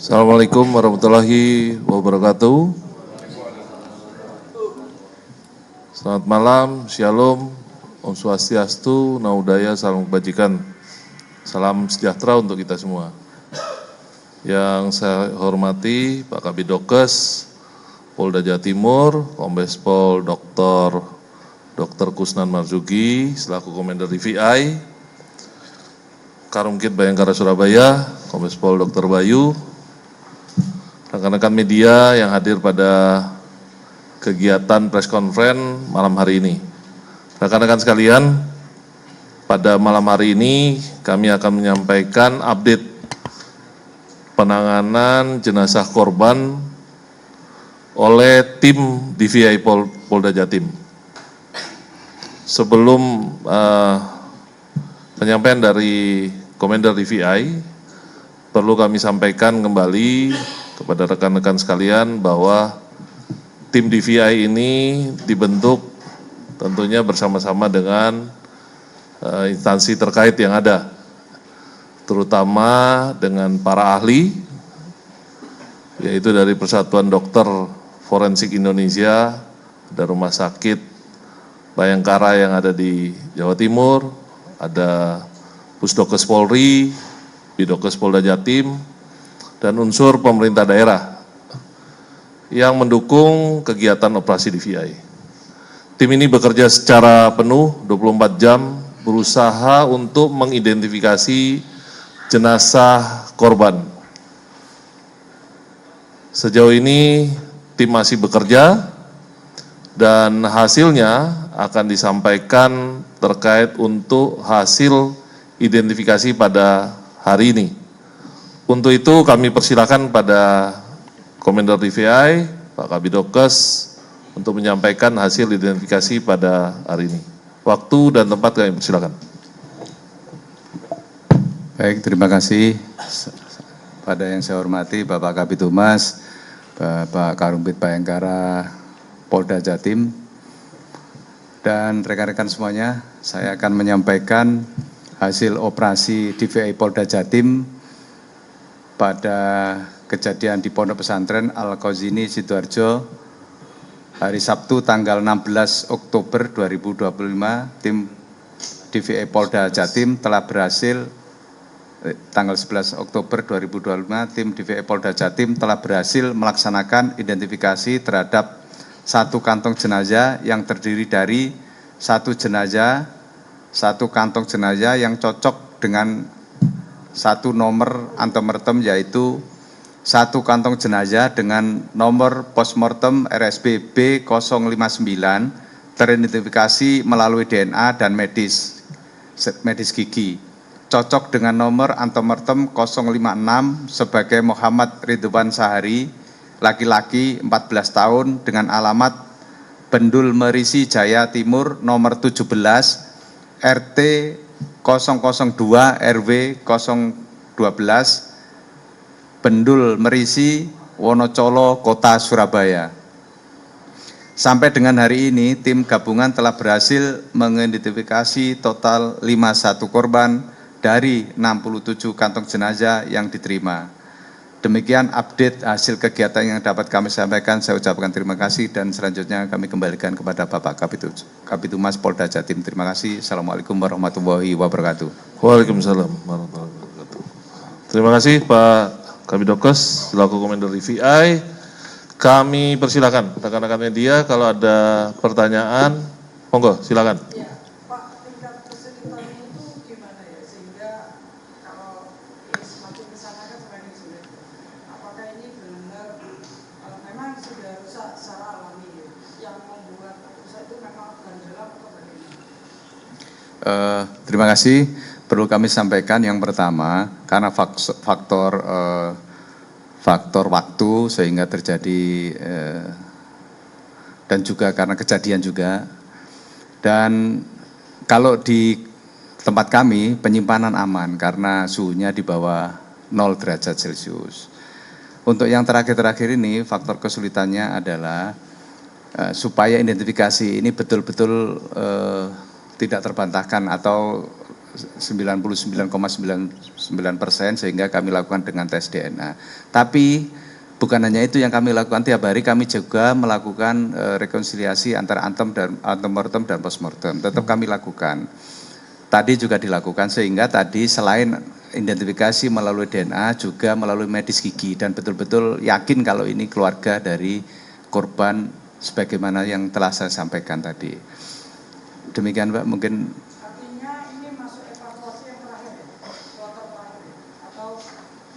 Assalamualaikum warahmatullahi wabarakatuh. Selamat malam, Shalom, Om Swastiastu, Namo Buddhaya, Salam Kebajikan. Salam sejahtera untuk kita semua. Yang saya hormati Pak Kabidokes, Polda Jawa Timur, Kombes Pol Dr. Kusnan Marzuki, selaku Komandan DVI, Karumkit Bayangkara Surabaya, Kombes Pol Dr. Bayu, rekan-rekan media yang hadir pada kegiatan press conference malam hari ini. Rekan-rekan sekalian, pada malam hari ini kami akan menyampaikan update penanganan jenazah korban oleh tim DVI Polda Jatim. Sebelum penyampaian dari Komandan DVI, perlu kami sampaikan kembali kepada rekan-rekan sekalian bahwa tim DVI ini dibentuk tentunya bersama-sama dengan instansi terkait yang ada, terutama dengan para ahli, yaitu dari Persatuan Dokter Forensik Indonesia, ada Rumah Sakit Bayangkara yang ada di Jawa Timur, ada Pusdokes Polri, Bidokes Polda Jatim, dan unsur pemerintah daerah yang mendukung kegiatan operasi DVI. Tim ini bekerja secara penuh 24 jam berusaha untuk mengidentifikasi jenazah korban. Sejauh ini tim masih bekerja dan hasilnya akan disampaikan terkait untuk hasil identifikasi pada hari ini. Untuk itu kami persilakan pada Komandan DVI, Pak Kabidokes, untuk menyampaikan hasil identifikasi pada hari ini. Waktu dan tempat kami persilakan. Baik, terima kasih. Pada yang saya hormati Bapak Kabitumas, Bapak Karumkit Bayangkara Polda Jatim, dan rekan-rekan semuanya, saya akan menyampaikan hasil operasi DVI Polda Jatim pada kejadian di Pondok Pesantren Al-Qauzini Sidoarjo hari Sabtu tanggal 16 Oktober 2025, tim DVI Polda Jatim telah berhasil tanggal 11 Oktober 2025, tim DVI Polda Jatim telah berhasil melaksanakan identifikasi terhadap satu kantong jenazah yang terdiri dari satu kantong jenazah yang cocok dengan satu nomor antemortem, yaitu satu kantong jenazah dengan nomor postmortem RSB B059 teridentifikasi melalui DNA dan medis gigi, cocok dengan nomor antemortem 056 sebagai Muhammad Ridwan Sahari, laki-laki 14 tahun dengan alamat Bendul Merisi Jaya Timur nomor 17 RT 002 RW 012 Bendul Merisi, Wonocolo, Kota Surabaya. Sampai dengan hari ini, tim gabungan telah berhasil mengidentifikasi total 51 korban dari 67 kantong jenazah yang diterima. Demikian update hasil kegiatan yang dapat kami sampaikan. Saya ucapkan terima kasih dan selanjutnya kami kembalikan kepada Bapak Kabitumas Polda Jatim. Terima kasih. Assalamualaikum warahmatullahi wabarakatuh. Waalaikumsalam warahmatullahi wabarakatuh. Terima kasih Pak Kabidokes selaku Komandan DVI. Kami persilakan rekan-rekan media kalau ada pertanyaan, monggo silakan. Ya, Pak, tingkat kesulitan itu gimana ya, sehingga kalau semakin kesana kan semakin sulit. Apakah ini benar memang sudah rusak secara alami ya? Yang membuat rusak itu memang ban dalam atau bagaimana? Terima kasih. Perlu kami sampaikan yang pertama, karena faktor waktu sehingga terjadi dan juga karena kejadian juga. Dan kalau di tempat kami penyimpanan aman karena suhunya di bawah 0 derajat Celcius. Untuk yang terakhir-terakhir ini faktor kesulitannya adalah supaya identifikasi ini betul-betul tidak terbantahkan atau 99,99% sehingga kami lakukan dengan tes DNA. Tapi bukan hanya itu yang kami lakukan, tiap hari kami juga melakukan rekonsiliasi antara antemortem dan postmortem. Tetap kami lakukan. Tadi juga dilakukan sehingga tadi selain identifikasi melalui DNA juga melalui medis gigi dan betul-betul yakin kalau ini keluarga dari korban sebagaimana yang telah saya sampaikan tadi. Demikian Pak, mungkin. Artinya ini masuk evaluasi yang terakhir ya, kloter terakhir atau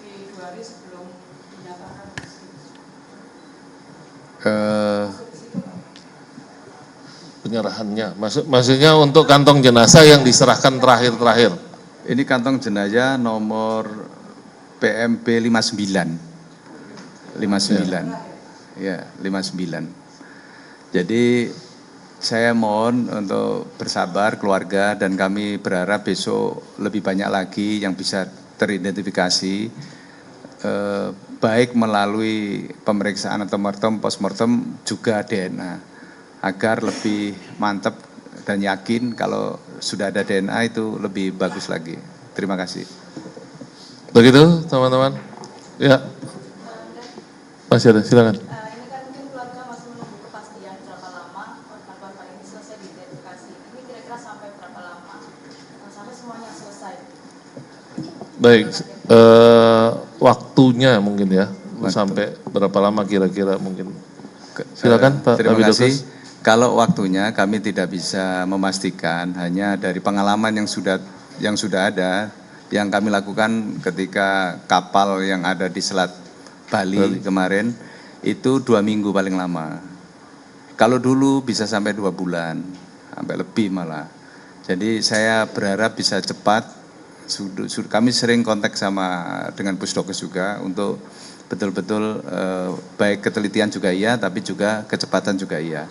di 2 hari sebelum dinyatakan Penyerahannya, maksudnya untuk kantong jenazah yang diserahkan terakhir-terakhir. Ini kantong jenazah nomor PMB 59. Ya, 59. Jadi saya mohon untuk bersabar keluarga dan kami berharap besok lebih banyak lagi yang bisa teridentifikasi baik melalui pemeriksaan antemortem, postmortem juga DNA agar lebih mantap dan yakin kalau sudah ada DNA itu lebih bagus lagi. Terima kasih. Begitu teman-teman? Ya, masih ada, silakan. Ini kan mungkin keluarga masih menunggu kepastian berapa lama korban ini selesai diidentifikasi. Ini kira-kira sampai berapa lama? Sampai semuanya selesai. Baik, waktunya mungkin ya, sampai berapa lama kira-kira mungkin. Silakan Pak Terima Kabid kasih. Dokes. Kalau waktunya kami tidak bisa memastikan, hanya dari pengalaman yang sudah ada, yang kami lakukan ketika kapal yang ada di Selat Bali kemarin, itu 2 minggu paling lama. Kalau dulu bisa sampai 2 bulan, sampai lebih malah. Jadi saya berharap bisa cepat. Kami sering kontak dengan Pusdokes juga untuk betul-betul baik ketelitian juga iya, tapi juga kecepatan juga iya.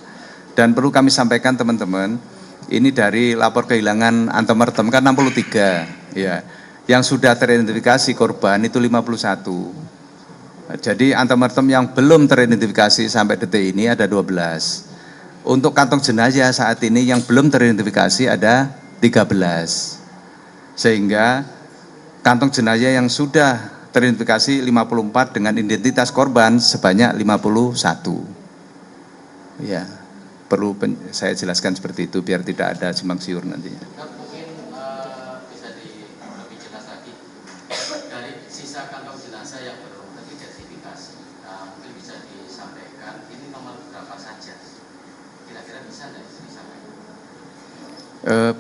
Dan perlu kami sampaikan teman-teman, ini dari lapor kehilangan antemortem kan 63, ya. Yang sudah teridentifikasi korban itu 51. Jadi antemortem yang belum teridentifikasi sampai detik ini ada 12. Untuk kantong jenazah saat ini yang belum teridentifikasi ada 13. Sehingga kantong jenazah yang sudah teridentifikasi 54 dengan identitas korban sebanyak 51. Ya. Perlu saya jelaskan seperti itu biar tidak ada simpang siur nantinya. Mungkin bisa lebih jelas lagi dari sisa kantong jenazah yang belum teridentifikasi, mungkin bisa disampaikan ini nomor berapa saja, kira-kira bisa nggak disampaikan?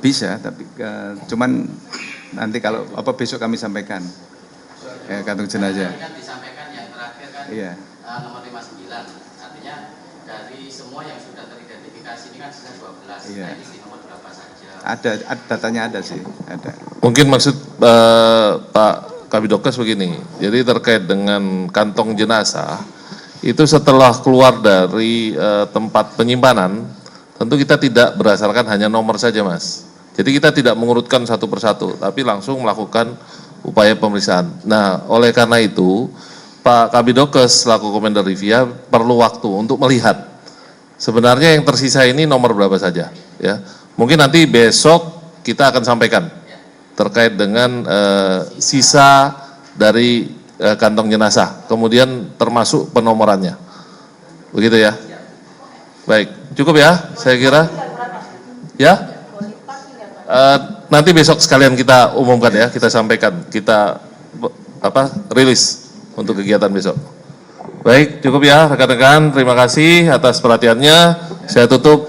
Bisa, tapi cuman nanti kalau besok kami sampaikan kantong jenazah. Ini kan disampaikan yang terakhir kan, Iya. Nomor 59, artinya dari semua yang sudah teridentifikasi ini kan sisa 12. Iya. Nah, ini di nomor berapa saja? Ada datanya ada sih, ada. Mungkin maksud Pak Kabid Dokes begini, jadi terkait dengan kantong jenazah, itu setelah keluar dari tempat penyimpanan, tentu kita tidak berdasarkan hanya nomor saja Mas. Jadi kita tidak mengurutkan satu persatu, tapi langsung melakukan upaya pemeriksaan. Nah, oleh karena itu, Pak Kabid Dokes selaku Komandan Rivia perlu waktu untuk melihat sebenarnya yang tersisa ini nomor berapa saja. Ya, mungkin nanti besok kita akan sampaikan terkait dengan sisa dari kantong jenazah, kemudian termasuk penomorannya. Begitu ya? Baik, cukup ya, saya kira. Ya? Nanti besok sekalian kita umumkan ya, kita sampaikan, kita rilis untuk kegiatan besok. Baik, cukup ya rekan-rekan, terima kasih atas perhatiannya. Saya tutup.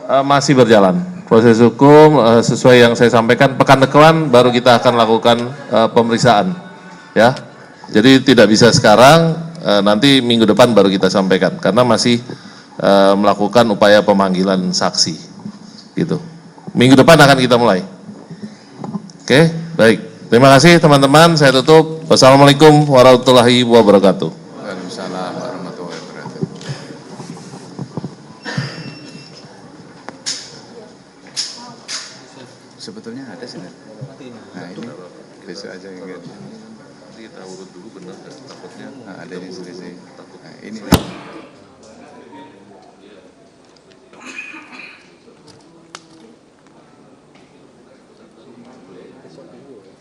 Masih berjalan proses hukum sesuai yang saya sampaikan, pekan depan baru kita akan lakukan pemeriksaan ya. Jadi tidak bisa sekarang, nanti minggu depan baru kita sampaikan karena masih melakukan upaya pemanggilan saksi gitu. Minggu depan akan kita mulai. Oke, baik. Terima kasih teman-teman, saya tutup. Wassalamualaikum warahmatullahi wabarakatuh. Waalaikumsalam warahmatullahi wabarakatuh. Sebetulnya ada sih. Nah ini besok aja yang Kita urut dulu benar, takutnya ada yang selesai. Nah, ini. besok dulu ya.